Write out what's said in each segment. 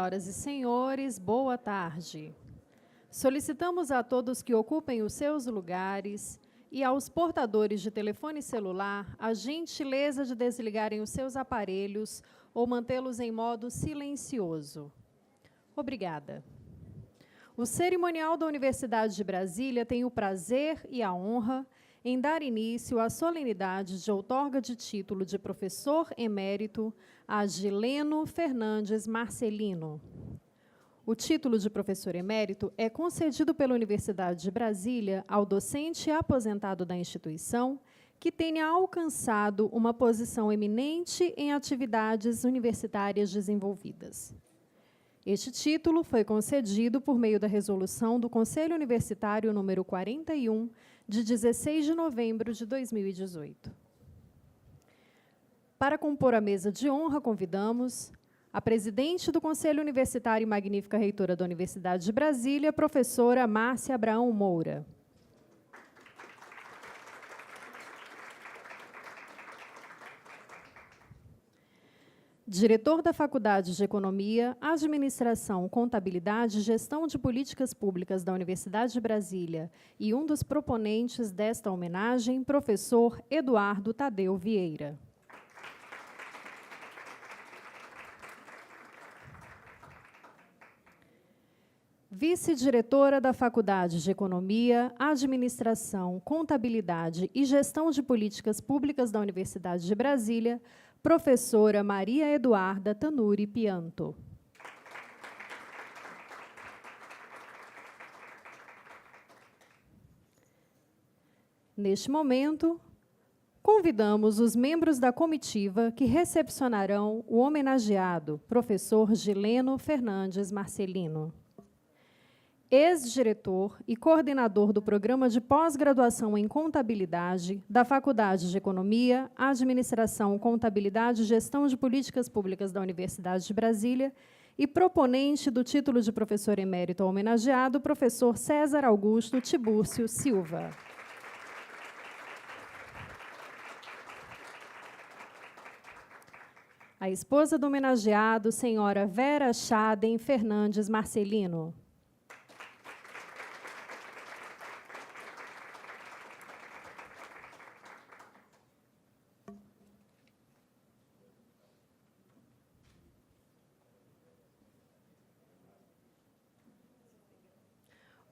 Senhoras e senhores, boa tarde. Solicitamos a todos que ocupem os seus lugares e aos portadores de telefone celular a gentileza de desligarem os seus aparelhos ou mantê-los em modo silencioso. Obrigada. O cerimonial da Universidade de Brasília tem o prazer e a honra em dar início à solenidade de outorga de título de professor emérito a Gileno Fernandes Marcelino. O título de professor emérito é concedido pela Universidade de Brasília ao docente aposentado da instituição que tenha alcançado uma posição eminente em atividades universitárias desenvolvidas. Este título foi concedido por meio da resolução do Conselho Universitário número 41, de 16 de novembro de 2018. Para compor a mesa de honra, convidamos a presidente do Conselho Universitário e magnífica reitora da Universidade de Brasília, professora Márcia Abraão Moura. Diretor da Faculdade de Economia, Administração, Contabilidade e Gestão de Políticas Públicas da Universidade de Brasília e um dos proponentes desta homenagem, professor Eduardo Tadeu Vieira. Vice-diretora da Faculdade de Economia, Administração, Contabilidade e Gestão de Políticas Públicas da Universidade de Brasília, professora Maria Eduarda Tanuri Pianto. Neste momento, convidamos os membros da comitiva que recepcionarão o homenageado, professor Gileno Fernandes Marcelino. Ex-diretor e coordenador do Programa de Pós-Graduação em Contabilidade da Faculdade de Economia, Administração, Contabilidade e Gestão de Políticas Públicas da Universidade de Brasília e proponente do título de professor emérito ao homenageado, professor César Augusto Tibúrcio Silva. A esposa do homenageado, senhora Vera Schaden Fernandes Marcelino.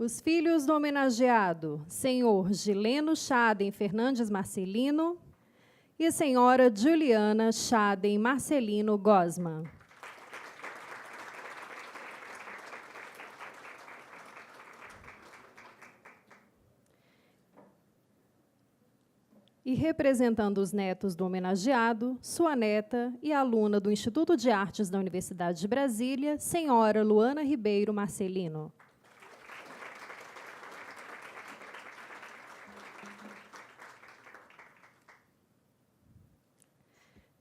Os filhos do homenageado, senhor Gileno Schaden Fernandes Marcelino e senhora Juliana Schaden Marcelino Gosman. E representando os netos do homenageado, sua neta e aluna do Instituto de Artes da Universidade de Brasília, senhora Luana Ribeiro Marcelino.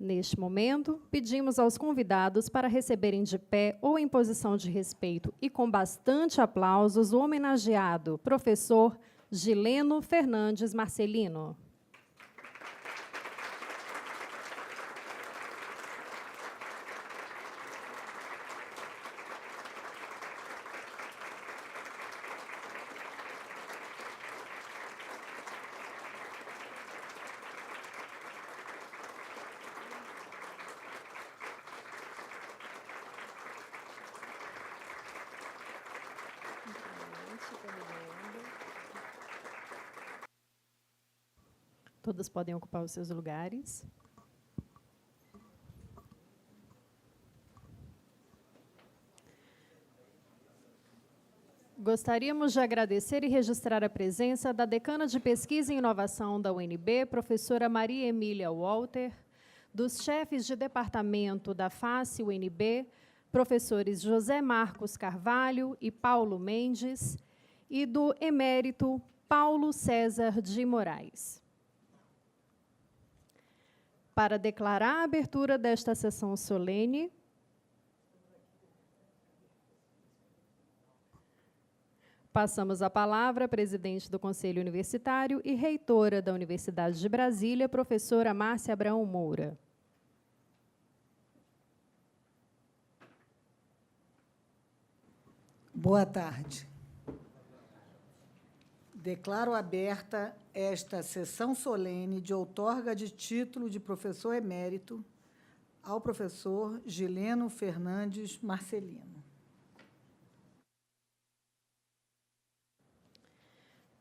Neste momento, pedimos aos convidados para receberem de pé ou em posição de respeito e com bastante aplausos o homenageado, professor Gileno Fernandes Marcelino. Todos podem ocupar os seus lugares. Gostaríamos de agradecer e registrar a presença da decana de Pesquisa e Inovação da UNB, professora Maria Emília Walter, dos chefes de departamento da FACE UNB, professores José Marcos Carvalho e Paulo Mendes, e do emérito Paulo César de Moraes. Para declarar a abertura desta sessão solene, passamos a palavra à presidente do Conselho Universitário e reitora da Universidade de Brasília, professora Márcia Abraão Moura. Boa tarde. Declaro aberta esta sessão solene de outorga de título de professor emérito ao professor Gileno Fernandes Marcelino.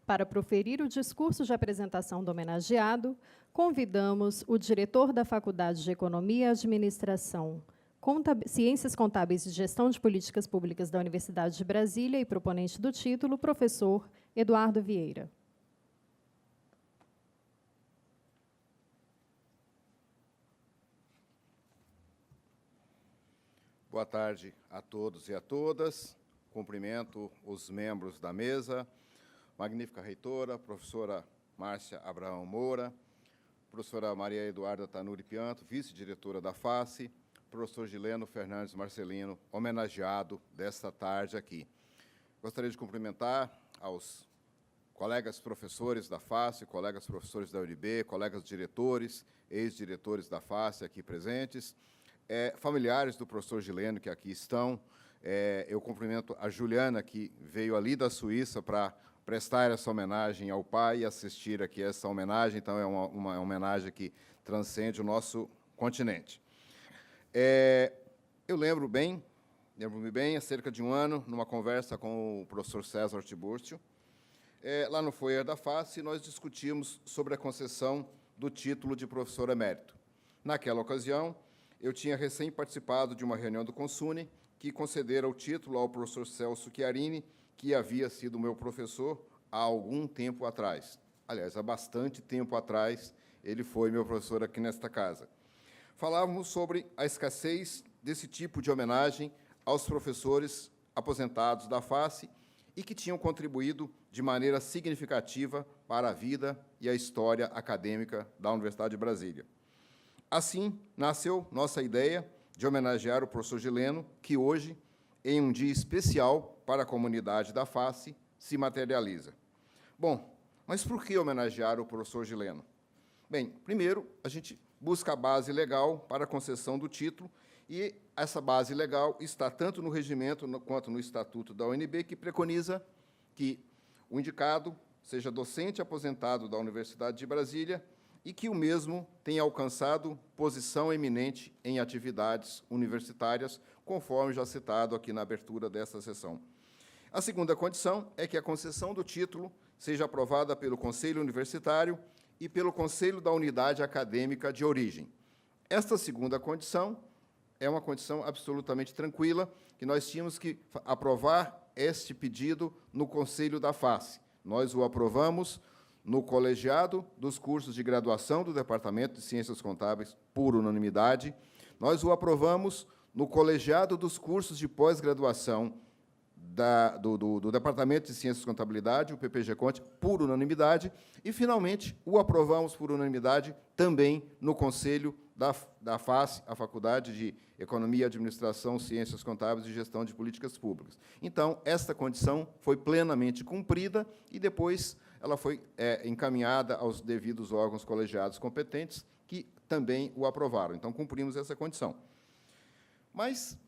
Para proferir o discurso de apresentação do homenageado, convidamos o diretor da Faculdade de Economia e Administração, Ciências Contábeis e Gestão de Políticas Públicas da Universidade de Brasília e proponente do título, professor Eduardo Vieira. Boa tarde a todos e a todas. Cumprimento os membros da mesa, magnífica reitora, professora Márcia Abraão Moura, professora Maria Eduarda Tanuri Pianto, vice-diretora da FACE, professor Gileno Fernandes Marcelino, homenageado desta tarde aqui. Gostaria de cumprimentar aos colegas professores da FACE, colegas professores da UNB, colegas diretores, ex-diretores da FACE aqui presentes, familiares do professor Gileno que aqui estão. Eu cumprimento a Juliana, que veio ali da Suíça para prestar essa homenagem ao pai e assistir aqui essa homenagem, então é uma homenagem que transcende o nosso continente. Eu lembro-me bem, há cerca de um ano, numa conversa com o professor César Tibúrcio, lá no foyer da FACE, nós discutimos sobre a concessão do título de professor emérito. Naquela ocasião, eu tinha recém participado de uma reunião do Consune que concedera o título ao professor Celso Chiarini, que havia sido meu professor há algum tempo atrás. Aliás, há bastante tempo atrás, ele foi meu professor aqui nesta casa. Falávamos sobre a escassez desse tipo de homenagem aos professores aposentados da FACE e que tinham contribuído de maneira significativa para a vida e a história acadêmica da Universidade de Brasília. Assim, nasceu nossa ideia de homenagear o professor Gileno, que hoje, em um dia especial para a comunidade da FACE, se materializa. Bom, mas por que homenagear o professor Gileno? Bem, primeiro, a gente busca a base legal para a concessão do título, e essa base legal está tanto no regimento quanto no Estatuto da UNB, que preconiza que o indicado seja docente aposentado da Universidade de Brasília e que o mesmo tenha alcançado posição eminente em atividades universitárias, conforme já citado aqui na abertura desta sessão. A segunda condição é que a concessão do título seja aprovada pelo Conselho Universitário e pelo Conselho da Unidade Acadêmica de Origem. Esta segunda condição é uma condição absolutamente tranquila, que nós tínhamos que aprovar este pedido no Conselho da FACE. Nós o aprovamos no colegiado dos cursos de graduação do Departamento de Ciências Contábeis, por unanimidade. Nós o aprovamos no colegiado dos cursos de pós-graduação do Departamento de Ciências e Contabilidade, o PPG-Conte, por unanimidade, e, finalmente, o aprovamos por unanimidade também no Conselho da FACE, a Faculdade de Economia, Administração, Ciências Contábeis e Gestão de Políticas Públicas. Então, esta condição foi plenamente cumprida e, depois, ela foi encaminhada aos devidos órgãos colegiados competentes, que também o aprovaram. Então, cumprimos essa condição. Mas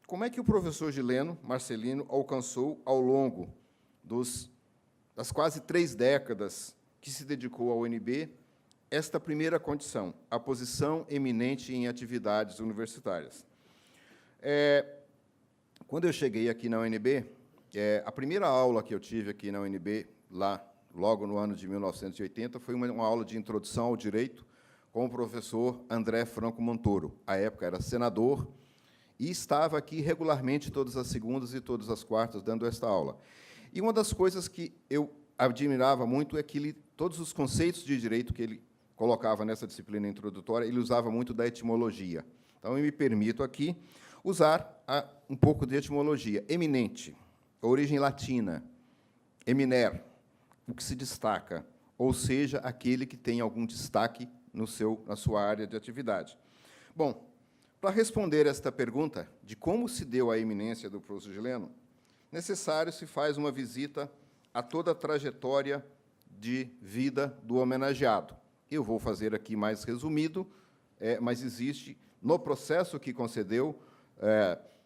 como é que o professor Gileno Marcelino alcançou, ao longo das quase 3 décadas que se dedicou à UNB, esta primeira condição, a posição eminente em atividades universitárias? Quando eu cheguei aqui na UNB, a primeira aula que eu tive aqui na UNB, logo no ano de 1980, foi uma aula de introdução ao direito com o professor André Franco Montoro. À época era senador, e estava aqui regularmente todas as segundas e todas as quartas dando esta aula. E uma das coisas que eu admirava muito é que todos os conceitos de direito que ele colocava nessa disciplina introdutória, ele usava muito da etimologia. Então, eu me permito aqui usar um pouco de etimologia. Eminente, a origem latina, eminer, o que se destaca, ou seja, aquele que tem algum destaque na sua área de atividade. Bom, para responder esta pergunta de como se deu a eminência do professor Gileno, necessário se faz uma visita a toda a trajetória de vida do homenageado. Eu vou fazer aqui mais resumido, mas existe, no processo que concedeu,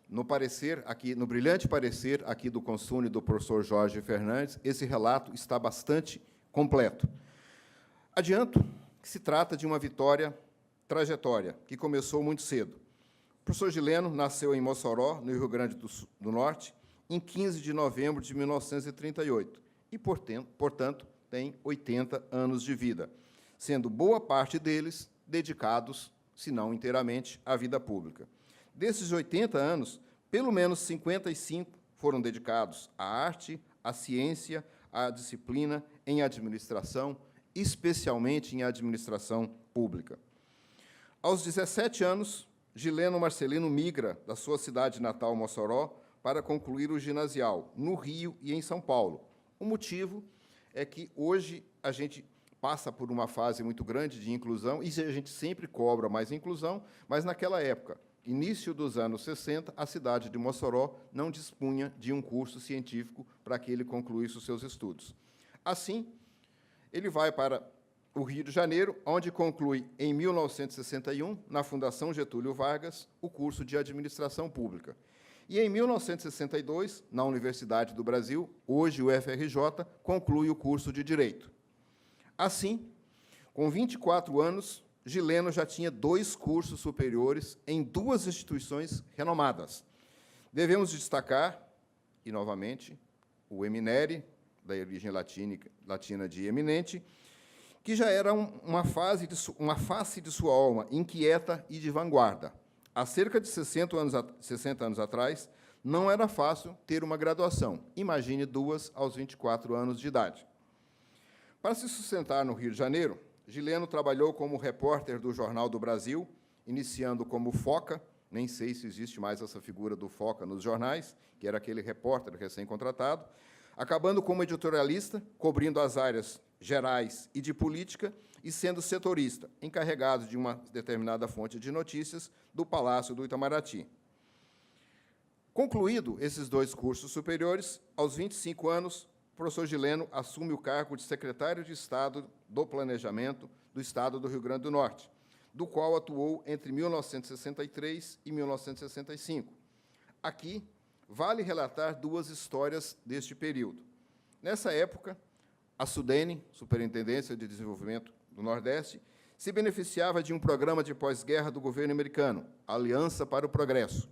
no parecer aqui, no brilhante parecer aqui do consune do professor Jorge Fernandes, esse relato está bastante completo. Adianto que se trata de uma trajetória, que começou muito cedo. O professor Gileno nasceu em Mossoró, no Rio Grande do Norte, em 15 de novembro de 1938, e, portanto, tem 80 anos de vida, sendo boa parte deles dedicados, se não inteiramente, à vida pública. Desses 80 anos, pelo menos 55 foram dedicados à arte, à ciência, à disciplina em administração, especialmente em administração pública. Aos 17 anos, Gileno Marcelino migra da sua cidade natal, Mossoró, para concluir o ginasial, no Rio e em São Paulo. O motivo é que hoje a gente passa por uma fase muito grande de inclusão, e a gente sempre cobra mais inclusão, mas naquela época, início dos anos 60, a cidade de Mossoró não dispunha de um curso científico para que ele concluísse os seus estudos. Assim, ele vai para o Rio de Janeiro, onde conclui, em 1961, na Fundação Getúlio Vargas, o curso de Administração Pública. E, em 1962, na Universidade do Brasil, hoje o UFRJ, conclui o curso de Direito. Assim, com 24 anos, Gileno já tinha 2 cursos superiores em 2 instituições renomadas. Devemos destacar, e, novamente, o eminere, da origem latina de eminente, que já era uma face de sua alma inquieta e de vanguarda. Há cerca de 60 anos atrás, não era fácil ter uma graduação. Imagine 2 aos 24 anos de idade. Para se sustentar no Rio de Janeiro, Gileno trabalhou como repórter do Jornal do Brasil, iniciando como Foca, nem sei se existe mais essa figura do Foca nos jornais, que era aquele repórter recém-contratado, acabando como editorialista, cobrindo as áreas gerais e de política, e sendo setorista, encarregado de uma determinada fonte de notícias do Palácio do Itamaraty. Concluído esses 2 cursos superiores, aos 25 anos, o professor Gileno assume o cargo de secretário de Estado do Planejamento do Estado do Rio Grande do Norte, do qual atuou entre 1963 e 1965. Aqui, vale relatar 2 histórias deste período. Nessa época, a SUDENE, Superintendência de Desenvolvimento do Nordeste, se beneficiava de um programa de pós-guerra do governo americano, Aliança para o Progresso.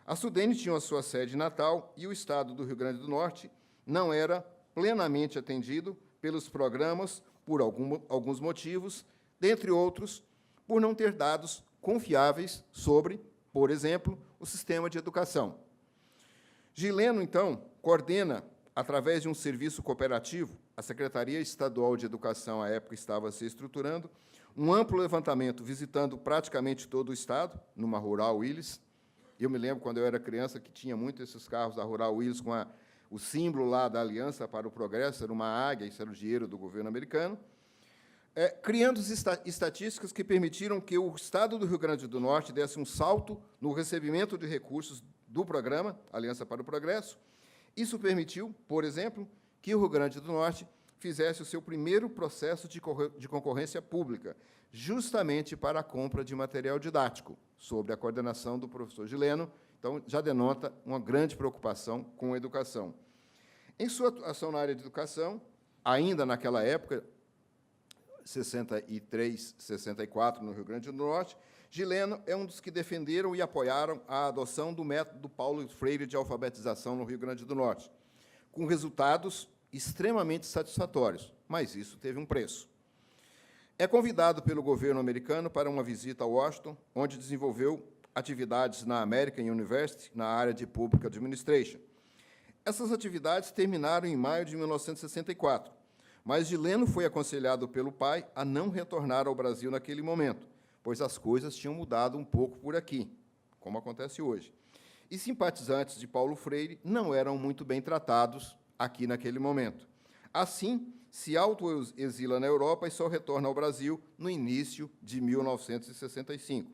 A SUDENE tinha a sua sede natal e o Estado do Rio Grande do Norte não era plenamente atendido pelos programas por alguns motivos, dentre outros, por não ter dados confiáveis sobre, por exemplo, o sistema de educação. Gileno, então, coordena, através de um serviço cooperativo, a Secretaria Estadual de Educação, à época, estava se estruturando, um amplo levantamento, visitando praticamente todo o Estado, numa Rural Willys. Eu me lembro, quando eu era criança, que tinha muito esses carros da Rural Willys com o símbolo lá da Aliança para o Progresso, era uma águia, isso era o dinheiro do governo americano, criando estatísticas que permitiram que o Estado do Rio Grande do Norte desse um salto no recebimento de recursos do programa Aliança para o Progresso. Isso permitiu, por exemplo, que o Rio Grande do Norte fizesse o seu primeiro processo de concorrência pública, justamente para a compra de material didático, sob a coordenação do professor Gileno. Então, já denota uma grande preocupação com a educação. Em sua atuação na área de educação, ainda naquela época, 63, 64, no Rio Grande do Norte, Gileno é um dos que defenderam e apoiaram a adoção do método Paulo Freire de alfabetização no Rio Grande do Norte, com resultados extremamente satisfatórios, mas isso teve um preço. É convidado pelo governo americano para uma visita a Washington, onde desenvolveu atividades na American University, na área de Public Administration. Essas atividades terminaram em maio de 1964, mas Gileno foi aconselhado pelo pai a não retornar ao Brasil naquele momento, pois as coisas tinham mudado um pouco por aqui, como acontece hoje. E simpatizantes de Paulo Freire não eram muito bem tratados aqui naquele momento. Assim, se autoexila na Europa e só retorna ao Brasil no início de 1965.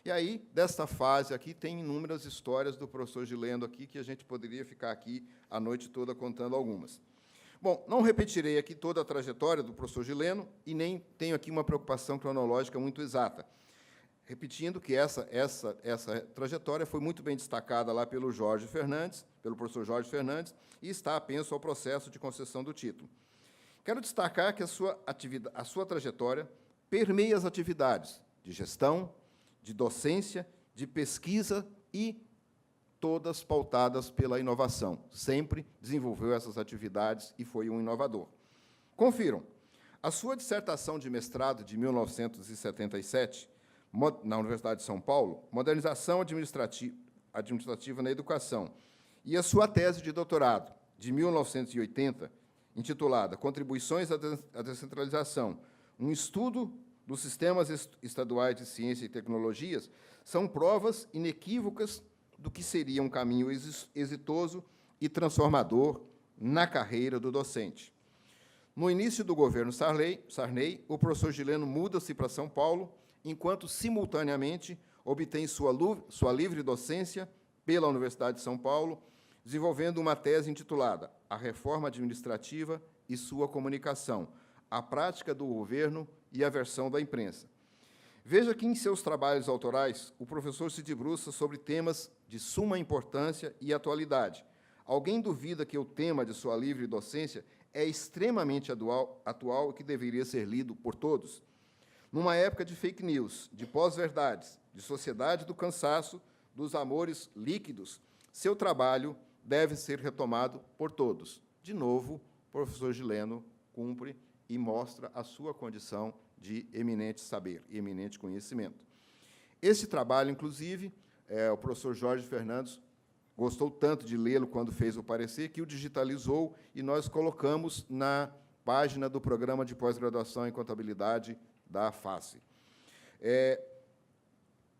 E aí, desta fase aqui, tem inúmeras histórias do professor Gileno aqui, que a gente poderia ficar aqui a noite toda contando algumas. Bom, não repetirei aqui toda a trajetória do professor Gileno e nem tenho aqui uma preocupação cronológica muito exata. repetindo que essa trajetória foi muito bem destacada lá pelo professor Jorge Fernandes, e está apenso ao processo de concessão do título. Quero destacar que a sua trajetória permeia as atividades de gestão, de docência, de pesquisa e todas pautadas pela inovação. Sempre desenvolveu essas atividades e foi um inovador. Confiram, a sua dissertação de mestrado de 1977, na Universidade de São Paulo, Modernização Administrativa na Educação, e a sua tese de doutorado, de 1980, intitulada Contribuições à Descentralização, um estudo dos sistemas estaduais de ciência e tecnologias, são provas inequívocas do que seria um caminho exitoso e transformador na carreira do docente. No início do governo Sarney, o professor Gileno muda-se para São Paulo, enquanto, simultaneamente, obtém sua livre docência pela Universidade de São Paulo, desenvolvendo uma tese intitulada A Reforma Administrativa e Sua Comunicação, a Prática do Governo e a Versão da Imprensa. Veja que, em seus trabalhos autorais, o professor se debruça sobre temas de suma importância e atualidade. Alguém duvida que o tema de sua livre docência é extremamente atual e que deveria ser lido por todos? Numa época de fake news, de pós-verdades, de sociedade do cansaço, dos amores líquidos, seu trabalho deve ser retomado por todos. De novo, o professor Gileno cumpre e mostra a sua condição de eminente saber e eminente conhecimento. Esse trabalho, inclusive, o professor Jorge Fernandes gostou tanto de lê-lo quando fez o parecer, que o digitalizou e nós colocamos na página do Programa de Pós-Graduação em Contabilidade da FACE.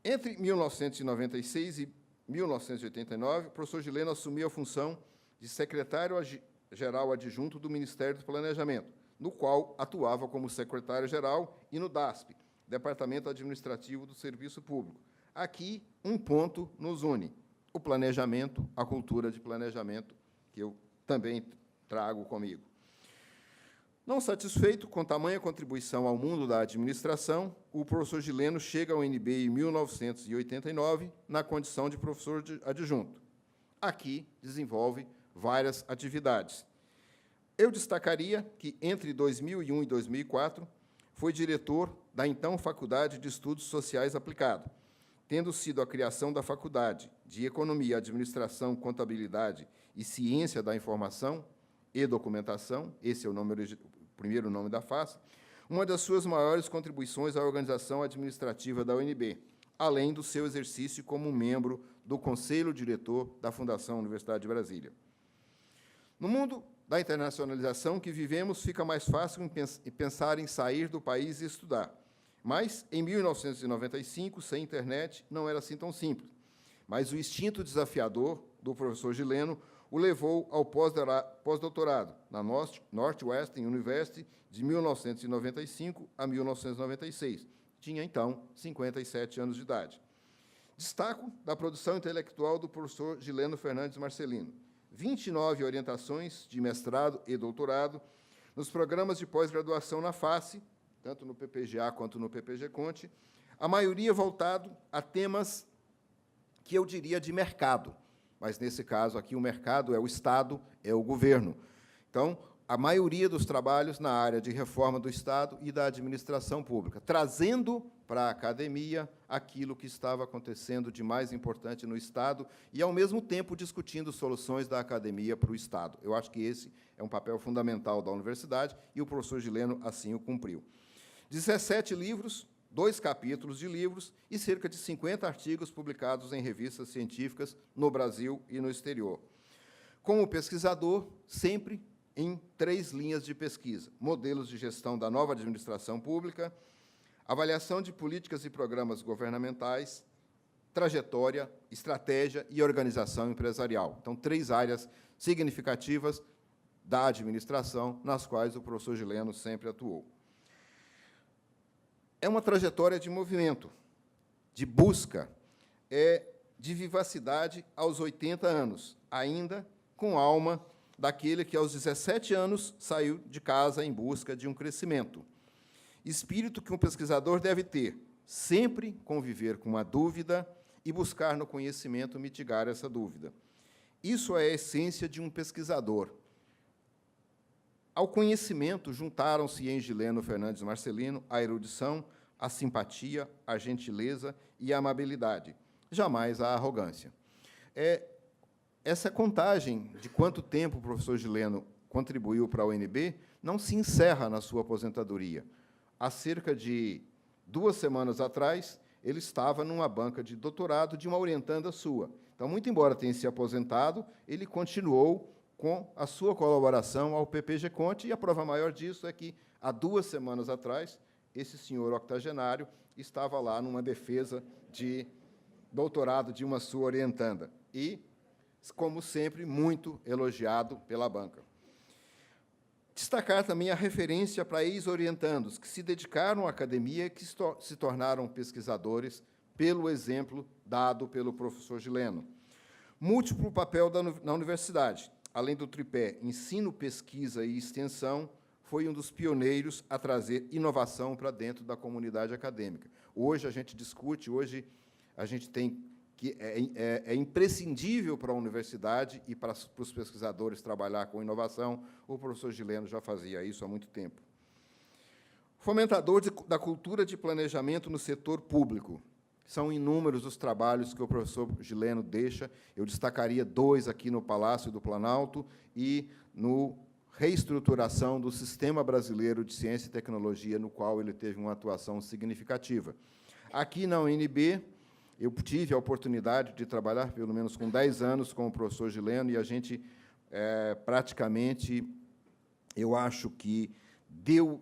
Entre 1996 e 1989, o professor Gileno assumiu a função de secretário-geral adjunto do Ministério do Planejamento, no qual atuava como secretário-geral, e no DASP, Departamento Administrativo do Serviço Público. Aqui, um ponto nos une: o planejamento, a cultura de planejamento, que eu também trago comigo. Não satisfeito com tamanha contribuição ao mundo da administração, o professor Gileno chega ao UNB em 1989, na condição de professor adjunto. Aqui, desenvolve várias atividades. Eu destacaria que, entre 2001 e 2004, foi diretor da então Faculdade de Estudos Sociais Aplicado, tendo sido a criação da Faculdade de Economia, Administração, Contabilidade e Ciência da Informação e Documentação, esse é o primeiro nome da FACE, uma das suas maiores contribuições à organização administrativa da UNB, além do seu exercício como membro do Conselho Diretor da Fundação Universidade de Brasília. No mundo da internacionalização que vivemos, fica mais fácil pensar em sair do país e estudar. Mas, em 1995, sem internet, não era assim tão simples. Mas o instinto desafiador do professor Gileno o levou ao pós-doutorado na Northwestern University de 1995 a 1996. Tinha, então, 57 anos de idade. Destaco da produção intelectual do professor Gileno Fernandes Marcelino: 29 orientações de mestrado e doutorado nos programas de pós-graduação na FACE, tanto no PPGA quanto no PPG-Conte, a maioria voltado a temas que eu diria de mercado, mas, nesse caso aqui, o mercado é o Estado, é o governo. Então, a maioria dos trabalhos na área de reforma do Estado e da administração pública, trazendo para a academia aquilo que estava acontecendo de mais importante no Estado e, ao mesmo tempo, discutindo soluções da academia para o Estado. Eu acho que esse é um papel fundamental da universidade e o professor Gileno assim o cumpriu. 17 livros, 2 capítulos de livros e cerca de 50 artigos publicados em revistas científicas no Brasil e no exterior. Como pesquisador, sempre em 3 linhas de pesquisa: modelos de gestão da nova administração pública, avaliação de políticas e programas governamentais, trajetória, estratégia e organização empresarial. Então, 3 áreas significativas da administração nas quais o professor Gileno sempre atuou. É uma trajetória de movimento, de busca, de vivacidade aos 80 anos, ainda com alma daquele que, aos 17 anos, saiu de casa em busca de um crescimento. Espírito que um pesquisador deve ter, sempre conviver com a dúvida e buscar no conhecimento mitigar essa dúvida. Isso é a essência de um pesquisador. Ao conhecimento juntaram-se em Gileno Fernandes Marcelino a erudição, a simpatia, a gentileza e a amabilidade, jamais a arrogância. Essa contagem de quanto tempo o professor Gileno contribuiu para a UNB não se encerra na sua aposentadoria. Há cerca de 2 semanas atrás, ele estava numa banca de doutorado de uma orientanda sua. Então, muito embora tenha se aposentado, ele continuou com a sua colaboração ao PPG-CONT, e a prova maior disso é que, há 2 semanas atrás, esse senhor octogenário estava lá numa defesa de doutorado de uma sua orientanda, e, como sempre, muito elogiado pela banca. Destacar também a referência para ex-orientandos que se dedicaram à academia e que se tornaram pesquisadores pelo exemplo dado pelo professor Gileno. Múltiplo papel na universidade. Além do tripé ensino, pesquisa e extensão, foi um dos pioneiros a trazer inovação para dentro da comunidade acadêmica. Hoje a gente discute, hoje a gente tem que é imprescindível para a universidade e para os pesquisadores trabalhar com inovação. O professor Gileno já fazia isso há muito tempo. Fomentador da cultura de planejamento no setor público. São inúmeros os trabalhos que o professor Gileno deixa. Eu destacaria 2 aqui no Palácio do Planalto e no reestruturação do Sistema Brasileiro de Ciência e Tecnologia, no qual ele teve uma atuação significativa. Aqui na UNB, eu tive a oportunidade de trabalhar, pelo menos com 10 anos, com o professor Gileno, e a gente, praticamente, eu acho que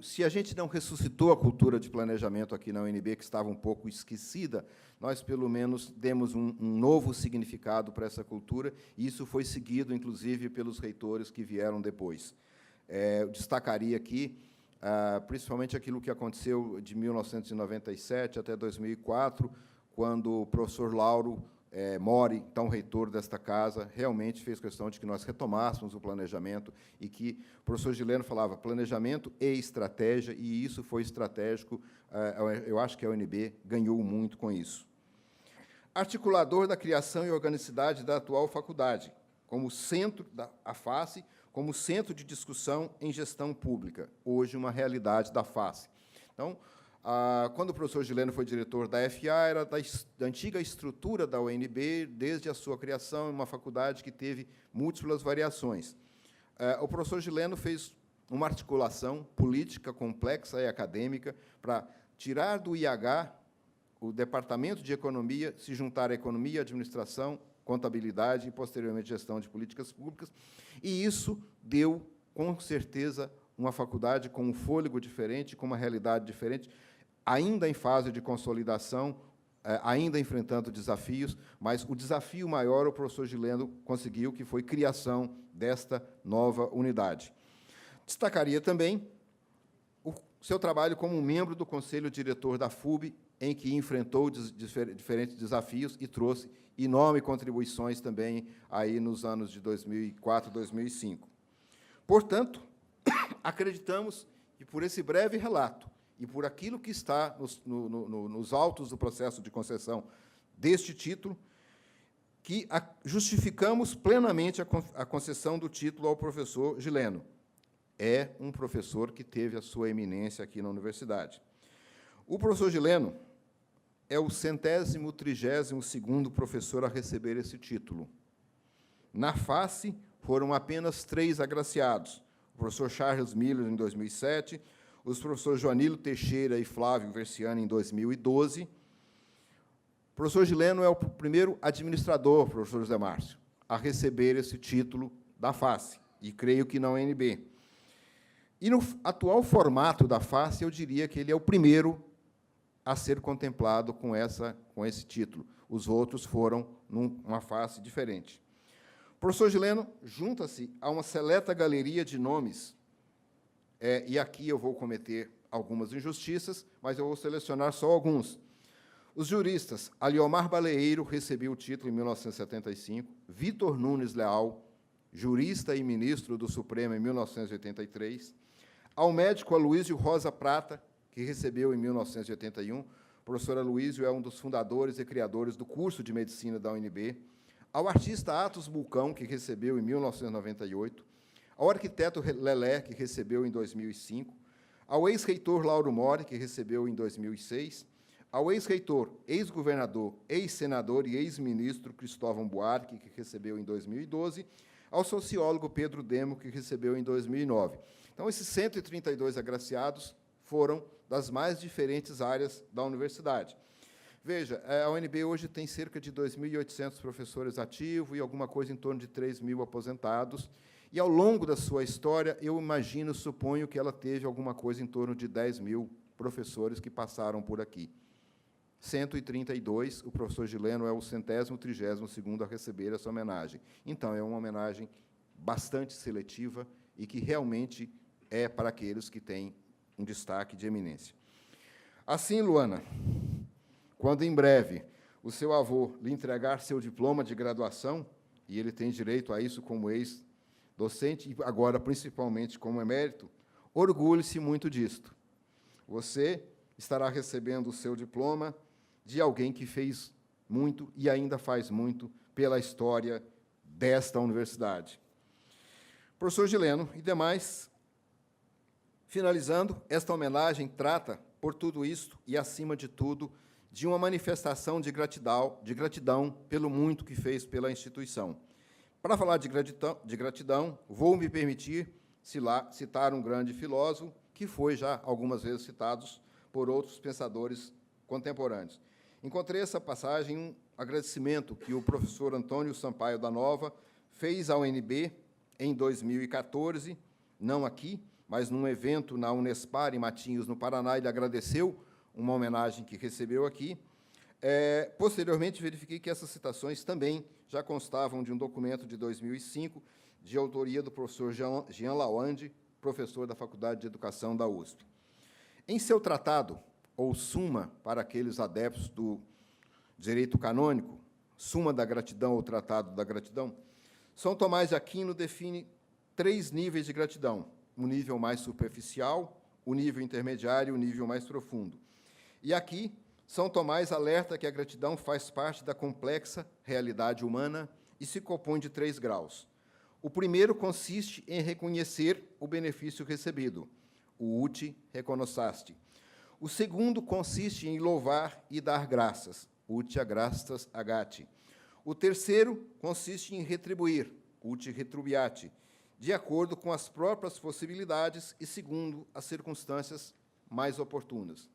se a gente não ressuscitou a cultura de planejamento aqui na UNB, que estava um pouco esquecida, nós, pelo menos, demos um novo significado para essa cultura, e isso foi seguido, inclusive, pelos reitores que vieram depois. Eu destacaria aqui, principalmente, aquilo que aconteceu de 1997 até 2004, quando o professor Lauro Mori, então reitor desta casa, realmente fez questão de que nós retomássemos o planejamento e que o professor Gileno falava planejamento e estratégia, e isso foi estratégico. Eu acho que a UNB ganhou muito com isso. Articulador da criação e organicidade da atual faculdade, como centro da FACE, como centro de discussão em gestão pública, hoje uma realidade da FACE. Então, quando o professor Gileno foi diretor da FA, era da antiga estrutura da UNB, desde a sua criação, uma faculdade que teve múltiplas variações. O professor Gileno fez uma articulação política complexa e acadêmica para tirar do IH o Departamento de Economia, se juntar à Economia, Administração, Contabilidade e, posteriormente, Gestão de Políticas Públicas, e isso deu, com certeza, uma faculdade com um fôlego diferente, com uma realidade diferente, ainda em fase de consolidação, ainda enfrentando desafios, mas o desafio maior o professor Gileno conseguiu, que foi a criação desta nova unidade. Destacaria também o seu trabalho como membro do Conselho Diretor da FUB, em que enfrentou diferentes desafios e trouxe enormes contribuições também aí nos anos de 2004 e 2005. Portanto, acreditamos que, por esse breve relato e por aquilo que está nos autos do processo de concessão deste título, que justificamos plenamente a concessão do título ao professor Gileno. É um professor que teve a sua eminência aqui na universidade. O professor Gileno é o 132º professor a receber esse título. Na FACE, foram apenas 3 agraciados: o professor Charles Miller, em 2007, os professores Joanilo Teixeira e Flávio Versiani, em 2012. O professor Gileno é o primeiro administrador, professor José Márcio, a receber esse título da FACE, e creio que na UNB. E, no atual formato da FACE, eu diria que ele é o primeiro a ser contemplado com esse título. Os outros foram numa face diferente. O professor Gileno junta-se a uma seleta galeria de nomes, e aqui eu vou cometer algumas injustiças, mas eu vou selecionar só alguns. Os juristas: Aliomar Baleeiro recebeu o título em 1975, Vitor Nunes Leal, jurista e ministro do Supremo em 1983, ao médico Aloysio Rosa Prata, que recebeu em 1981, o professor Aloysio é um dos fundadores e criadores do curso de medicina da UNB, ao artista Atos Bulcão, que recebeu em 1998, ao arquiteto Lelé, que recebeu em 2005, ao ex-reitor Lauro Mori, que recebeu em 2006, ao ex-reitor, ex-governador, ex-senador e ex-ministro Cristóvão Buarque, que recebeu em 2012, ao sociólogo Pedro Demo, que recebeu em 2009. Então, esses 132 agraciados foram das mais diferentes áreas da universidade. Veja, a UNB hoje tem cerca de 2.800 professores ativos e alguma coisa em torno de 3.000 aposentados, e, ao longo da sua história, eu imagino, suponho que ela teve alguma coisa em torno de 10.000 professores que passaram por aqui. 132, o professor Gileno é o 132º a receber essa homenagem. Então, é uma homenagem bastante seletiva e que realmente é para aqueles que têm um destaque de eminência. Assim, Luana, quando em breve o seu avô lhe entregar seu diploma de graduação, e ele tem direito a isso como ex-docente, e agora principalmente como emérito, orgulhe-se muito disto. Você estará recebendo o seu diploma de alguém que fez muito e ainda faz muito pela história desta universidade. Professor Gileno e demais, finalizando, esta homenagem trata, por tudo isto e, acima de tudo, de uma manifestação de gratidão pelo muito que fez pela instituição. Para falar de gratidão, vou me permitir citar um grande filósofo, que foi já algumas vezes citado por outros pensadores contemporâneos. Encontrei essa passagem um agradecimento que o professor Antônio Sampaio da Nova fez à UNB em 2014, não aqui, mas num evento na Unespar, em Matinhos, no Paraná. Ele agradeceu uma homenagem que recebeu aqui. Posteriormente, verifiquei que essas citações também já constavam de um documento de 2005, de autoria do professor Jean Lawande, professor da Faculdade de Educação da USP. Em seu tratado, ou Suma, para aqueles adeptos do direito canônico, Suma da Gratidão ou Tratado da Gratidão, São Tomás de Aquino define 3 níveis de gratidão: o nível mais superficial, o nível intermediário e o nível mais profundo. E aqui, São Tomás alerta que a gratidão faz parte da complexa realidade humana e se compõe de 3 graus. O primeiro consiste em reconhecer o benefício recebido, o uti reconnoscasti. O segundo consiste em louvar e dar graças, uti agrastas agati. O terceiro consiste em retribuir, uti retribuiati, de acordo com as próprias possibilidades e segundo as circunstâncias mais oportunas.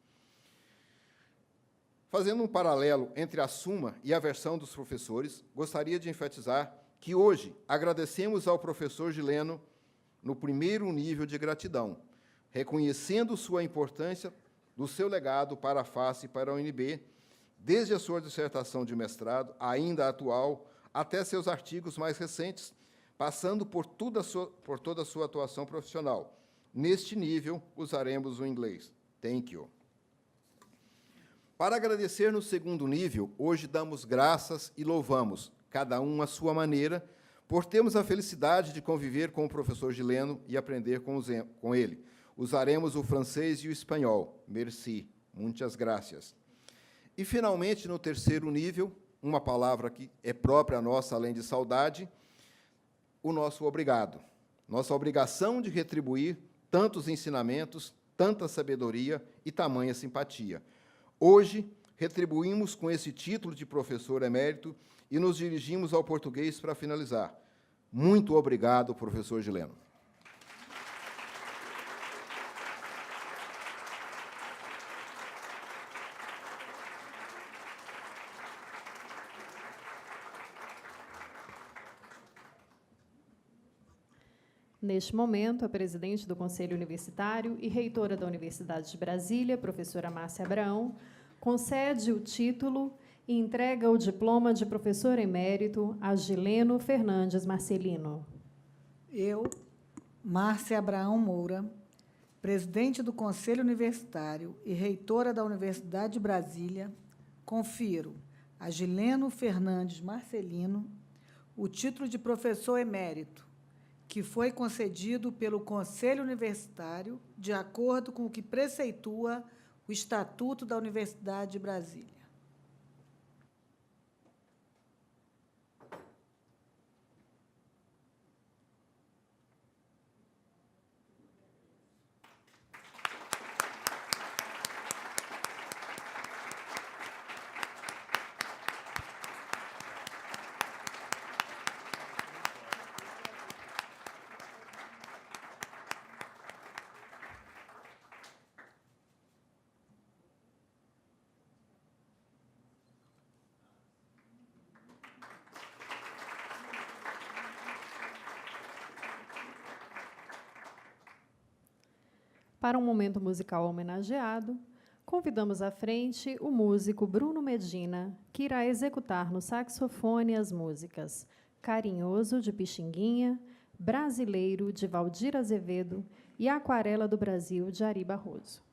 Fazendo um paralelo entre a Suma e a versão dos professores, gostaria de enfatizar que hoje agradecemos ao professor Gileno no primeiro nível de gratidão, reconhecendo sua importância do seu legado para a face e para a UNB, desde a sua dissertação de mestrado, ainda atual, até seus artigos mais recentes, passando por toda a sua atuação profissional. Neste nível, usaremos o inglês. Thank you. Para agradecer no segundo nível, hoje damos graças e louvamos, cada um à sua maneira, por termos a felicidade de conviver com o professor Gileno e aprender com ele. Usaremos o francês e o espanhol. Merci, muitas gracias. E, finalmente, no terceiro nível, uma palavra que é própria nossa, além de saudade, o nosso obrigado. Nossa obrigação de retribuir tantos ensinamentos, tanta sabedoria e tamanha simpatia. Hoje, retribuímos com esse título de professor emérito e nos dirigimos ao português para finalizar. Muito obrigado, professor Gileno. Neste momento, a presidente do Conselho Universitário e reitora da Universidade de Brasília, professora Márcia Abraão, concede o título e entrega o diploma de professor emérito a Gileno Fernandes Marcelino. Eu, Márcia Abraão Moura, presidente do Conselho Universitário e reitora da Universidade de Brasília, confiro a Gileno Fernandes Marcelino o título de professor emérito, que foi concedido pelo Conselho Universitário de acordo com o que preceitua o Estatuto da Universidade de Brasília. Para um momento musical homenageado, convidamos à frente o músico Bruno Medina, que irá executar no saxofone as músicas Carinhoso, de Pixinguinha, Brasileiro, de Valdir Azevedo e Aquarela do Brasil, de Ari Barroso.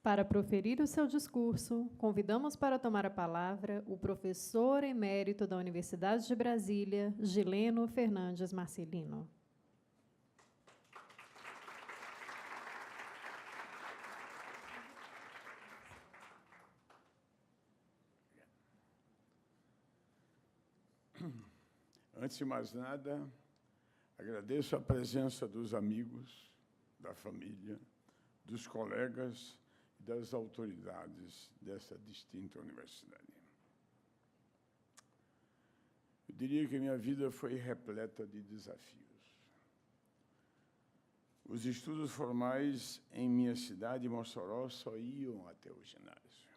Para proferir o seu discurso, convidamos para tomar a palavra o professor emérito da Universidade de Brasília, Gileno Fernandes Marcelino. Antes de mais nada, agradeço a presença dos amigos, da família, dos colegas e das autoridades dessa distinta universidade. Eu diria que minha vida foi repleta de desafios. Os estudos formais em minha cidade, Mossoró, só iam até o ginásio.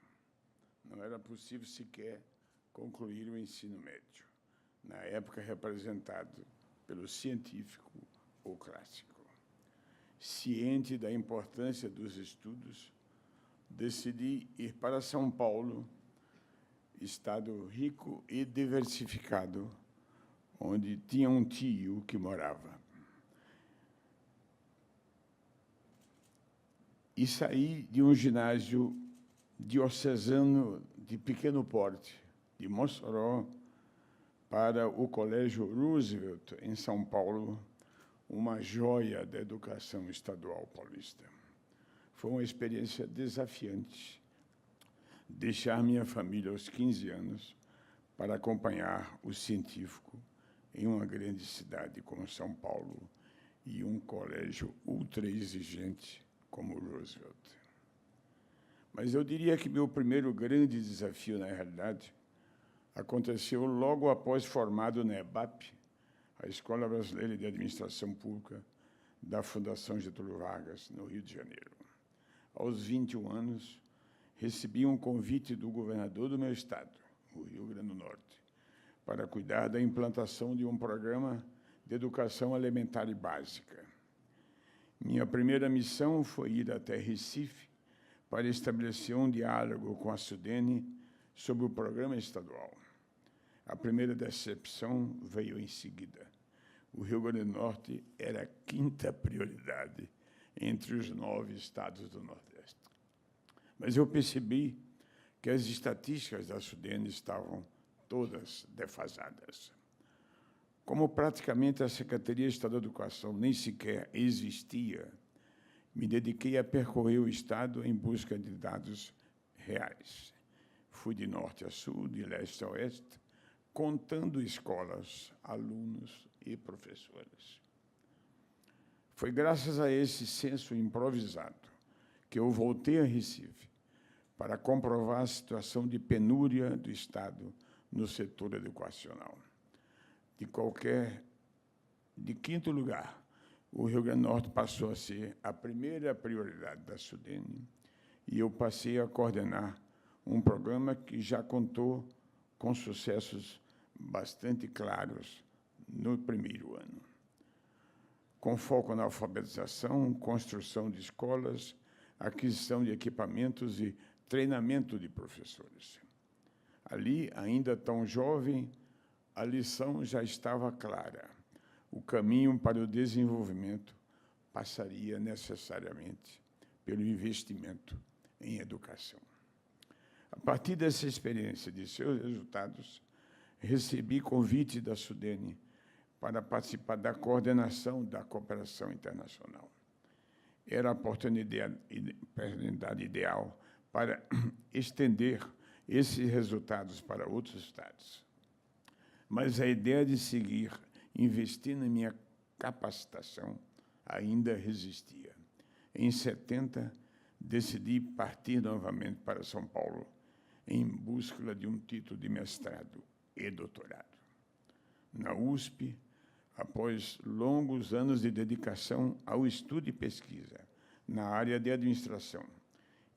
Não era possível sequer concluir o ensino médio, na época representado pelo científico ou clássico. Ciente da importância dos estudos, decidi ir para São Paulo, estado rico e diversificado, onde tinha um tio que morava. E saí de um ginásio diocesano de pequeno porte, de Mossoró, para o Colégio Roosevelt, em São Paulo, uma joia da educação estadual paulista. Foi uma experiência desafiante deixar minha família aos 15 anos para acompanhar o científico em uma grande cidade como São Paulo e um colégio ultra exigente como o Roosevelt. Mas eu diria que meu primeiro grande desafio, na realidade, aconteceu logo após formado na EBAP, a Escola Brasileira de Administração Pública da Fundação Getúlio Vargas, no Rio de Janeiro. Aos 21 anos, recebi um convite do governador do meu estado, o Rio Grande do Norte, para cuidar da implantação de um programa de educação elementar e básica. Minha primeira missão foi ir até Recife para estabelecer um diálogo com a SUDENE sobre o programa estadual. A primeira decepção veio em seguida. O Rio Grande do Norte era a quinta prioridade entre os 9 estados do Nordeste. Mas eu percebi que as estatísticas da SUDENE estavam todas defasadas. Como praticamente a Secretaria Estadual de Educação nem sequer existia, me dediquei a percorrer o estado em busca de dados reais. Fui de norte a sul, de leste a oeste, contando escolas, alunos e professores. Foi graças a esse censo improvisado que eu voltei a Recife para comprovar a situação de penúria do Estado no setor educacional. De quinto lugar, o Rio Grande do Norte passou a ser a primeira prioridade da SUDENE e eu passei a coordenar um programa que já contou com sucessos bastante claros no primeiro ano, com foco na alfabetização, construção de escolas, aquisição de equipamentos e treinamento de professores. Ali, ainda tão jovem, a lição já estava clara. O caminho para o desenvolvimento passaria necessariamente pelo investimento em educação. A partir dessa experiência de seus resultados, recebi convite da SUDENE para participar da coordenação da cooperação internacional. Era a oportunidade ideal para estender esses resultados para outros estados. Mas a ideia de seguir investindo em minha capacitação ainda resistia. Em 70, decidi partir novamente para São Paulo em busca de um título de mestrado e doutorado. Na USP, após longos anos de dedicação ao estudo e pesquisa na área de administração,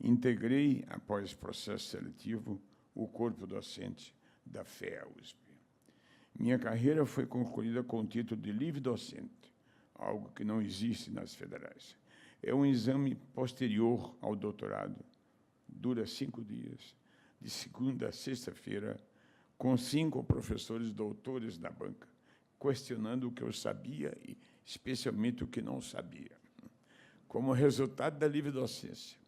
integrei, após processo seletivo, o corpo docente da FEA-USP. Minha carreira foi concluída com o título de livre docente, algo que não existe nas federais. É um exame posterior ao doutorado, dura 5 dias, de segunda a sexta-feira, com 5 professores doutores na banca, questionando o que eu sabia e, especialmente, o que não sabia. Como resultado da livre docência,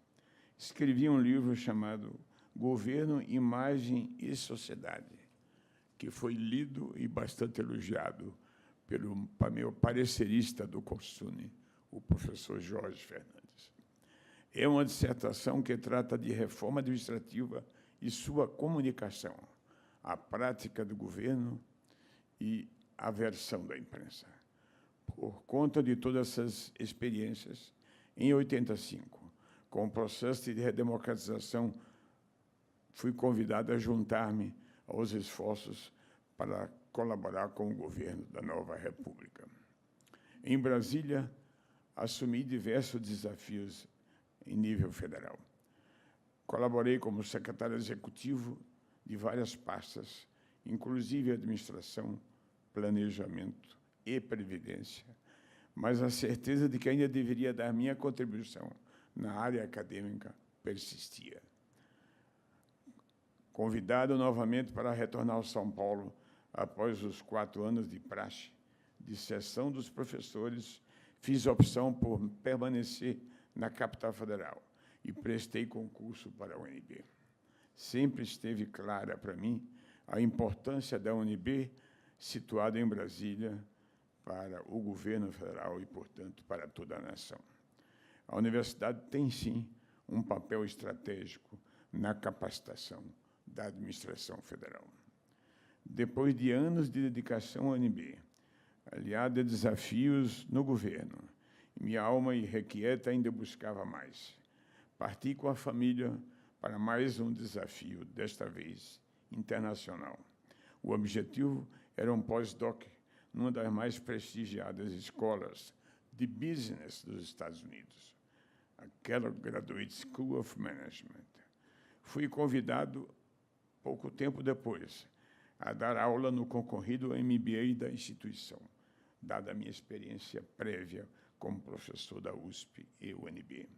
escrevi um livro chamado Governo, Imagem e Sociedade, que foi lido e bastante elogiado pelo meu parecerista do CONSUNE, o professor Jorge Fernandes. É uma dissertação que trata de reforma administrativa e sua comunicação, a prática do governo e a versão da imprensa. Por conta de todas essas experiências, em 85, com o processo de redemocratização, fui convidado a juntar-me aos esforços para colaborar com o governo da nova República. Em Brasília, assumi diversos desafios em nível federal. Colaborei como secretário executivo de várias pastas, inclusive administração, planejamento e previdência, mas a certeza de que ainda deveria dar minha contribuição na área acadêmica persistia. Convidado novamente para retornar ao São Paulo após os 4 anos de praxe de sessão dos professores, fiz a opção por permanecer na capital federal e prestei concurso para a UNB. Sempre esteve clara para mim a importância da UNB, situada em Brasília, para o governo federal e, portanto, para toda a nação. A universidade tem, sim, um papel estratégico na capacitação da administração federal. Depois de anos de dedicação à UNB, aliada a desafios no governo, minha alma irrequieta ainda buscava mais. Parti com a família para mais um desafio, desta vez internacional. O objetivo era um pós-doc numa das mais prestigiadas escolas de business dos Estados Unidos, a Kellogg Graduate School of Management. Fui convidado, pouco tempo depois, a dar aula no concorrido MBA da instituição, dada a minha experiência prévia como professor da USP e UNB.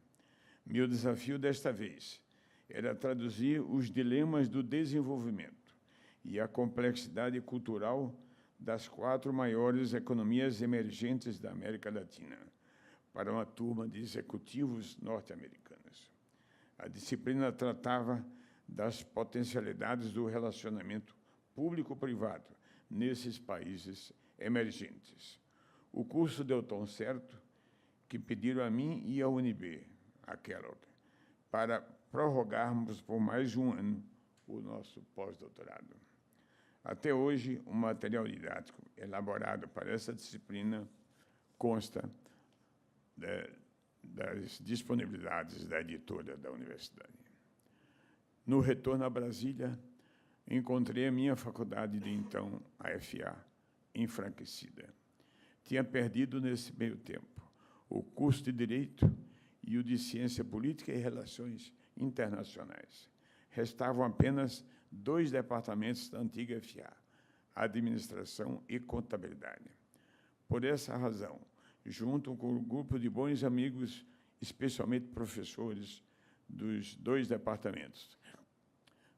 Meu desafio desta vez era traduzir os dilemas do desenvolvimento e a complexidade cultural das 4 maiores economias emergentes da América Latina para uma turma de executivos norte-americanos. A disciplina tratava das potencialidades do relacionamento público-privado nesses países emergentes. O curso deu tão certo que pediram a mim e à UNB, a Kellogg, para prorrogarmos por mais um ano o nosso pós-doutorado. Até hoje, o material didático elaborado para essa disciplina consta das disponibilidades da editora da universidade. No retorno a Brasília, encontrei a minha faculdade de então, a FA, enfraquecida. Tinha perdido, nesse meio tempo, o curso de Direito e o de Ciência Política e Relações Internacionais. Restavam apenas 2 departamentos da antiga FA, Administração e Contabilidade. Por essa razão, junto com um grupo de bons amigos, especialmente professores dos 2 departamentos,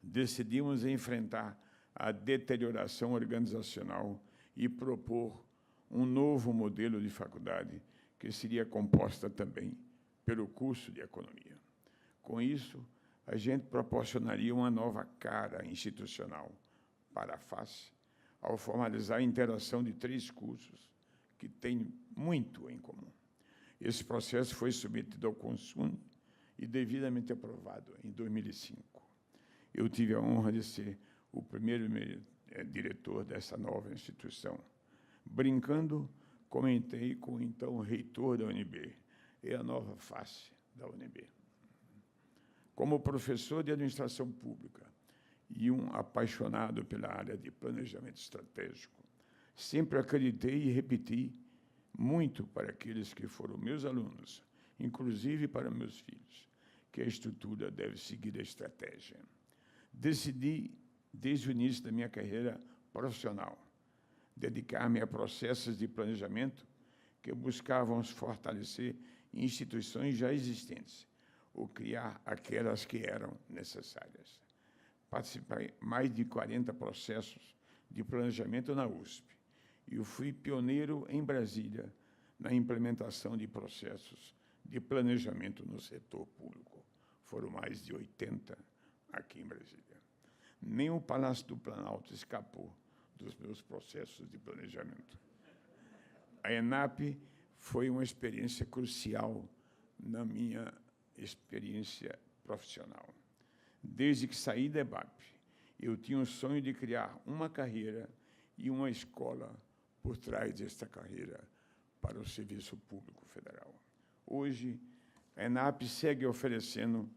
decidimos enfrentar a deterioração organizacional e propor um novo modelo de faculdade que seria composta também pelo curso de Economia. Com isso, a gente proporcionaria uma nova cara institucional para a FACE, ao formalizar a interação de 3 cursos que têm muito em comum. Esse processo foi submetido ao CONSUNE e devidamente aprovado em 2005. Eu tive a honra de ser o primeiro diretor dessa nova instituição. Brincando, comentei com o então reitor da UNB, e a nova face da UNB. Como professor de administração pública e um apaixonado pela área de planejamento estratégico, sempre acreditei e repeti muito para aqueles que foram meus alunos, inclusive para meus filhos, que a estrutura deve seguir a estratégia. Decidi, desde o início da minha carreira profissional, dedicar-me a processos de planejamento que buscavam fortalecer instituições já existentes ou criar aquelas que eram necessárias. Participei de mais de 40 processos de planejamento na USP e eu fui pioneiro em Brasília na implementação de processos de planejamento no setor público. foram mais de 80 aqui em Brasília. Nem o Palácio do Planalto escapou dos meus processos de planejamento. A ENAP foi uma experiência crucial na minha experiência profissional. Desde que saí da EBAP, eu tinha o sonho de criar uma carreira e uma escola por trás desta carreira para o Serviço Público Federal. Hoje, a ENAP segue oferecendo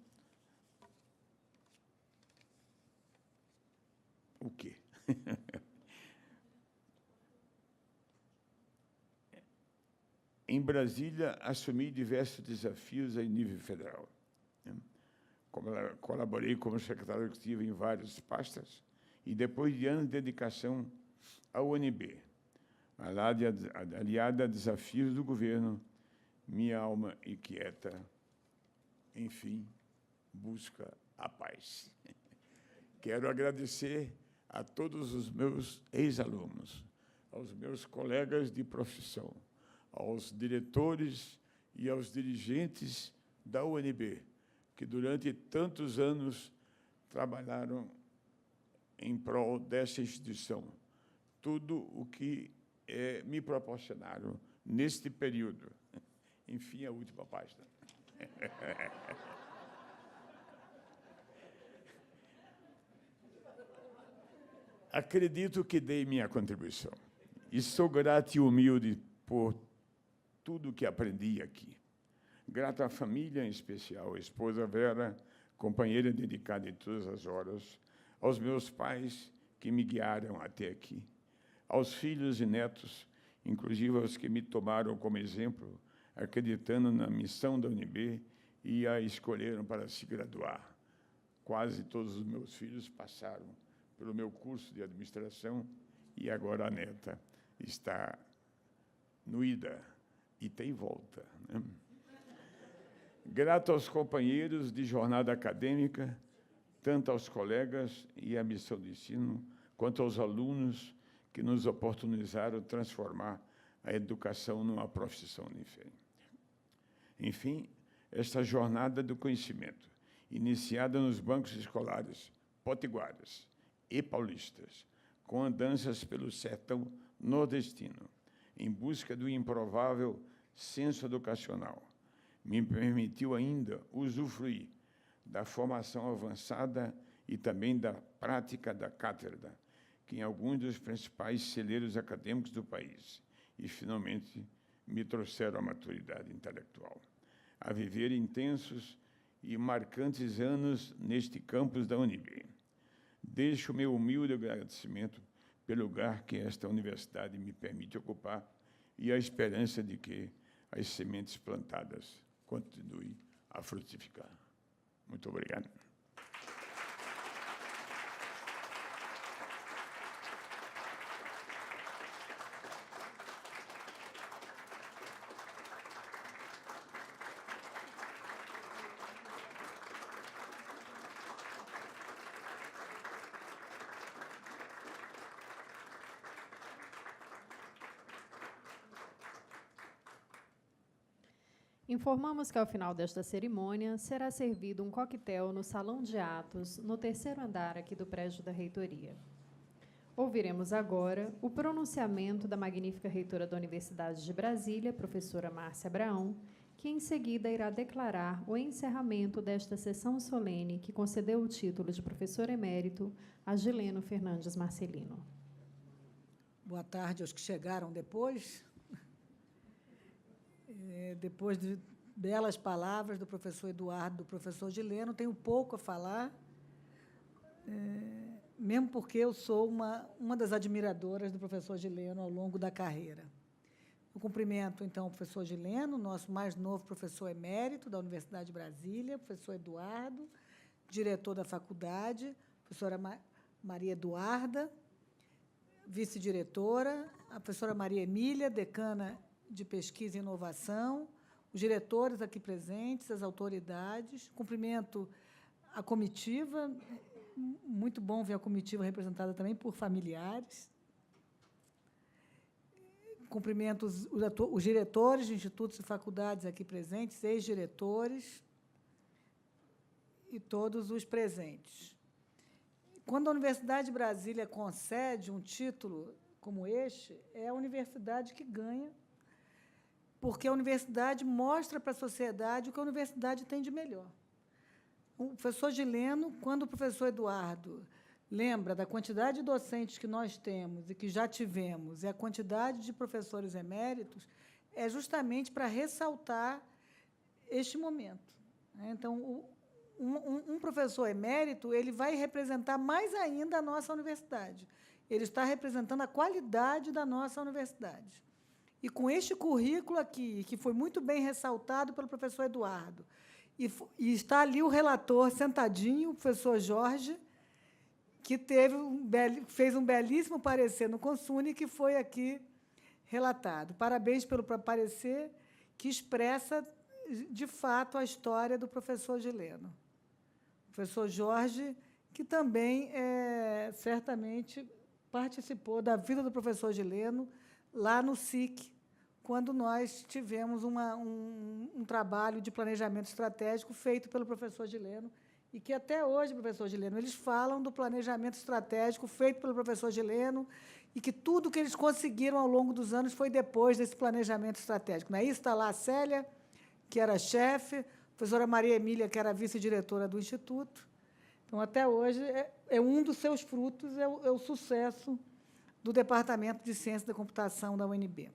o quê? Em Brasília, assumi diversos desafios em nível federal. Colaborei como secretário executivo em várias pastas e, depois de anos de dedicação à UNB, aliada a desafios do governo, minha alma inquieta, enfim, busca a paz. Quero agradecer a todos os meus ex-alunos, aos meus colegas de profissão, aos diretores e aos dirigentes da UNB, que durante tantos anos trabalharam em prol dessa instituição. Tudo o que me proporcionaram neste período. Enfim, a última página. Acredito que dei minha contribuição. E sou grato e humilde por tudo que aprendi aqui. Grato à família, em especial, à esposa Vera, companheira dedicada em todas as horas, aos meus pais que me guiaram até aqui, aos filhos e netos, inclusive aos que me tomaram como exemplo, acreditando na missão da UNB e a escolheram para se graduar. Quase todos os meus filhos passaram pelo meu curso de administração e agora a neta está no IDA e tem volta, né? Grato aos companheiros de jornada acadêmica, tanto aos colegas e à missão de ensino, quanto aos alunos que nos oportunizaram transformar a educação numa profissão diferente. Enfim, esta jornada do conhecimento, iniciada nos bancos escolares potiguares e paulistas, com andanças pelo sertão nordestino, em busca do improvável senso educacional, me permitiu ainda usufruir da formação avançada e também da prática da cátedra, que em alguns dos principais celeiros acadêmicos do país, e, finalmente, me trouxeram a maturidade intelectual, a viver intensos e marcantes anos neste campus da UNB. Deixo meu humilde agradecimento pelo lugar que esta universidade me permite ocupar e a esperança de que as sementes plantadas continuem a frutificar. Muito obrigado. Informamos que, ao final desta cerimônia, será servido um coquetel no Salão de Atos, no 3º andar aqui do prédio da reitoria. Ouviremos agora o pronunciamento da magnífica reitora da Universidade de Brasília, professora Márcia Abraão, que em seguida irá declarar o encerramento desta sessão solene que concedeu o título de professor emérito a Gileno Fernandes Marcelino. Boa tarde aos que chegaram depois. Depois de belas palavras do professor Eduardo, do professor Gileno, tenho pouco a falar, mesmo porque eu sou uma das admiradoras do professor Gileno ao longo da carreira. Eu cumprimento, então, o professor Gileno, nosso mais novo professor emérito da Universidade de Brasília, professor Eduardo, diretor da faculdade, professora Maria Eduarda, vice-diretora, a professora Maria Emília, decana de Pesquisa e Inovação, os diretores aqui presentes, as autoridades. Cumprimento a comitiva, muito bom ver a comitiva representada também por familiares. Cumprimento os diretores de institutos e faculdades aqui presentes, ex-diretores. e todos os presentes. Quando a Universidade de Brasília concede um título como este, é a universidade que ganha, porque a universidade mostra para a sociedade o que a universidade tem de melhor. O professor Gileno, quando o professor Eduardo lembra da quantidade de docentes que nós temos e que já tivemos, e a quantidade de professores eméritos, é justamente para ressaltar este momento. Então, um professor emérito, ele vai representar mais ainda a nossa universidade. Ele está representando a qualidade da nossa universidade. E com este currículo aqui, que foi muito bem ressaltado pelo professor Eduardo, e está ali o relator sentadinho, o professor Jorge, que fez um belíssimo parecer no Consune, que foi aqui relatado. Parabéns pelo parecer, que expressa, de fato, a história do professor Gileno. O professor Jorge, que também, certamente, participou da vida do professor Gileno lá no SIC, quando nós tivemos um trabalho de planejamento estratégico feito pelo professor Gileno, e que até hoje, professor Gileno, eles falam do planejamento estratégico feito pelo professor Gileno, e que tudo que eles conseguiram ao longo dos anos foi depois desse planejamento estratégico. Não é isso? Está lá a Célia, que era chefe, a professora Maria Emília, que era vice-diretora do Instituto. Então, até hoje, um dos seus frutos é o sucesso do Departamento de Ciência da Computação da UNB.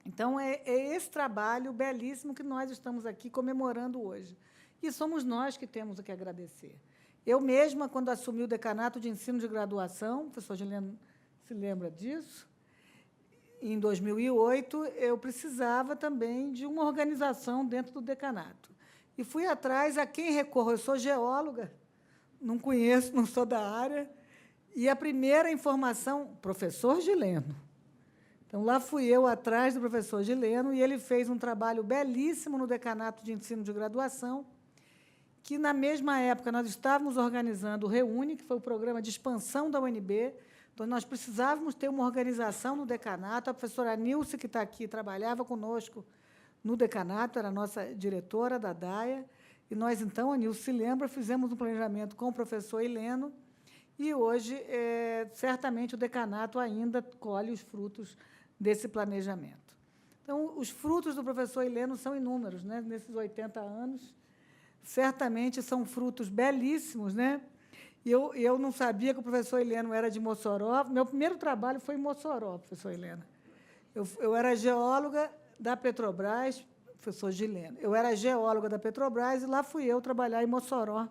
Então, é esse trabalho belíssimo que nós estamos aqui comemorando hoje. E somos nós que temos o que agradecer. Eu mesma, quando assumi o Decanato de Ensino de Graduação, o professor Gileno se lembra disso, em 2008, eu precisava também de uma organização dentro do decanato. E fui atrás a quem recorro. Eu sou geóloga, não conheço, não sou da área, e a primeira informação, professor Gileno. Então, lá fui eu atrás do professor Gileno, e ele fez um trabalho belíssimo no Decanato de Ensino de Graduação, que, na mesma época, nós estávamos organizando o REUNE, que foi o programa de expansão da UNB. Então, nós precisávamos ter uma organização no decanato. A professora Nilce, que está aqui, trabalhava conosco no decanato, era a nossa diretora da DAIA, e nós, então, a Nilce se lembra, fizemos um planejamento com o professor Heleno, e hoje, certamente, o decanato ainda colhe os frutos desse planejamento. Então, os frutos do professor Heleno são inúmeros, né? Nesses 80 anos, certamente são frutos belíssimos, né? E eu não sabia que o professor Heleno era de Mossoró. Meu primeiro trabalho foi em Mossoró, professor Heleno. Eu era geóloga da Petrobras, professor Gileno. Eu era geóloga da Petrobras e lá fui eu trabalhar em Mossoró.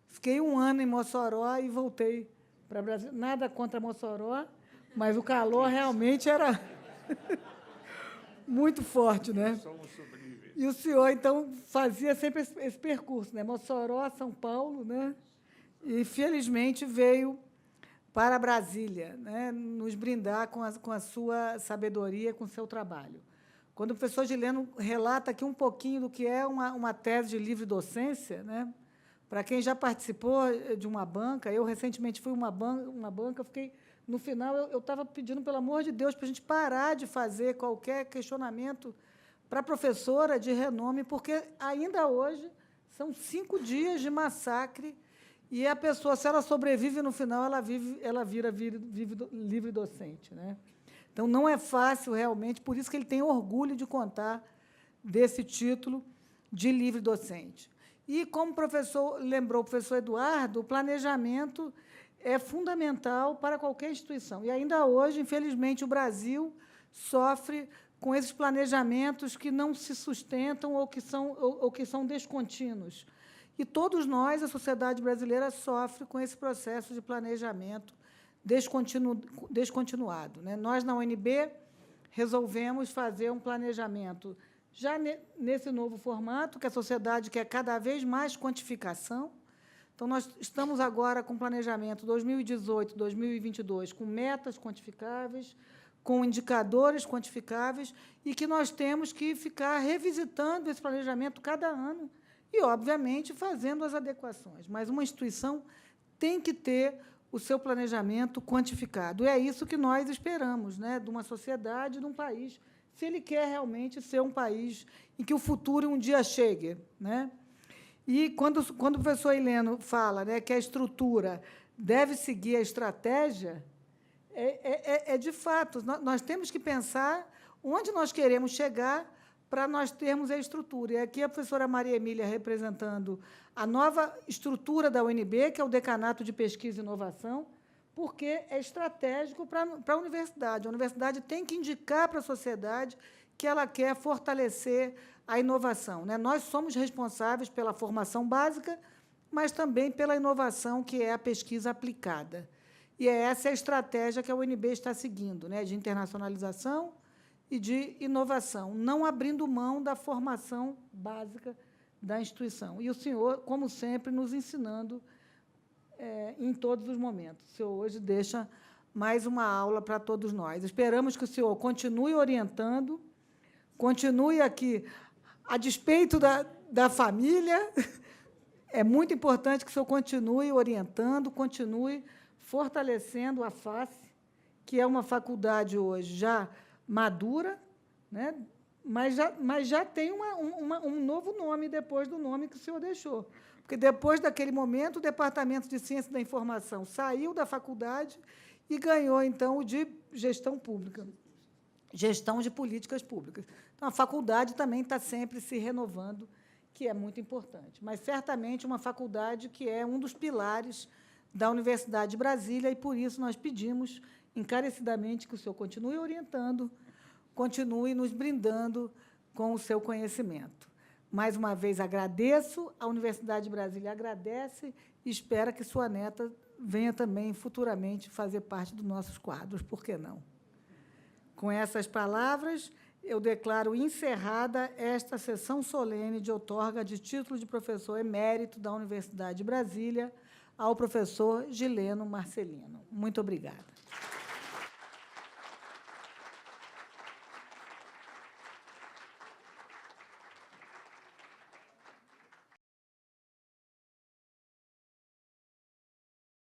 Fiquei 1 ano em Mossoró e voltei para o Brasil. Nada contra Mossoró, mas o calor realmente era muito forte, né? E o senhor, então, fazia sempre esse percurso, né? Mossoró, São Paulo, né? E, felizmente, veio para Brasília, né? Nos brindar com a sua sabedoria, com o seu trabalho. Quando o professor Gileno relata aqui um pouquinho do que é uma tese de livre docência, né? Para quem já participou de uma banca, eu recentemente fui uma banca, eu fiquei, no final, eu estava pedindo, pelo amor de Deus, para a gente parar de fazer qualquer questionamento para a professora de renome, porque ainda hoje são 5 dias de massacre e a pessoa, se ela sobrevive no final, ela vira livre docente, né? Então, não é fácil, realmente, por isso que ele tem orgulho de contar desse título de livre docente. E, como lembrou o professor Eduardo, o planejamento é fundamental para qualquer instituição. E, ainda hoje, infelizmente, o Brasil sofre com esses planejamentos que não se sustentam ou que são descontínuos. E todos nós, a sociedade brasileira, sofre com esse processo de planejamento descontinuado, né? Nós, na UNB, resolvemos fazer um planejamento já nesse novo formato, que a sociedade quer cada vez mais quantificação. Então, nós estamos agora com planejamento 2018, 2022, com metas quantificáveis, com indicadores quantificáveis, e que nós temos que ficar revisitando esse planejamento cada ano e, obviamente, fazendo as adequações. Mas uma instituição tem que ter o seu planejamento quantificado. E é isso que nós esperamos, né, de uma sociedade, de um país, se ele quer realmente ser um país em que o futuro um dia chegue, né? E, quando o professor Hileno fala, né, que a estrutura deve seguir a estratégia, de fato, nós temos que pensar onde nós queremos chegar para nós termos a estrutura. E aqui a professora Maria Emília representando a nova estrutura da UNB, que é o Decanato de Pesquisa e Inovação, porque é estratégico para a universidade. A universidade tem que indicar para a sociedade que ela quer fortalecer a inovação, né? Nós somos responsáveis pela formação básica, mas também pela inovação, que é a pesquisa aplicada. E essa é a estratégia que a UNB está seguindo, né, de internacionalização e de inovação, não abrindo mão da formação básica da instituição. E o senhor, como sempre, nos ensinando em todos os momentos. O senhor hoje deixa mais uma aula para todos nós. Esperamos que o senhor continue orientando, continue aqui, a despeito da família. É muito importante que o senhor continue orientando, continue fortalecendo a FACE, que é uma faculdade hoje já madura, né? mas já tem um novo nome depois do nome que o senhor deixou. Porque, depois daquele momento, o Departamento de Ciência da Informação saiu da faculdade e ganhou, então, o de Gestão Pública, Gestão de Políticas Públicas. Então, a faculdade também está sempre se renovando, que é muito importante. Mas, certamente, uma faculdade que é um dos pilares da Universidade de Brasília, e, por isso, nós pedimos encarecidamente que o senhor continue orientando, continue nos brindando com o seu conhecimento. Mais uma vez, agradeço, a Universidade de Brasília agradece e espera que sua neta venha também, futuramente, fazer parte dos nossos quadros, por que não? Com essas palavras, eu declaro encerrada esta sessão solene de outorga de título de professor emérito da Universidade de Brasília ao professor Gileno Marcelino. Muito obrigada.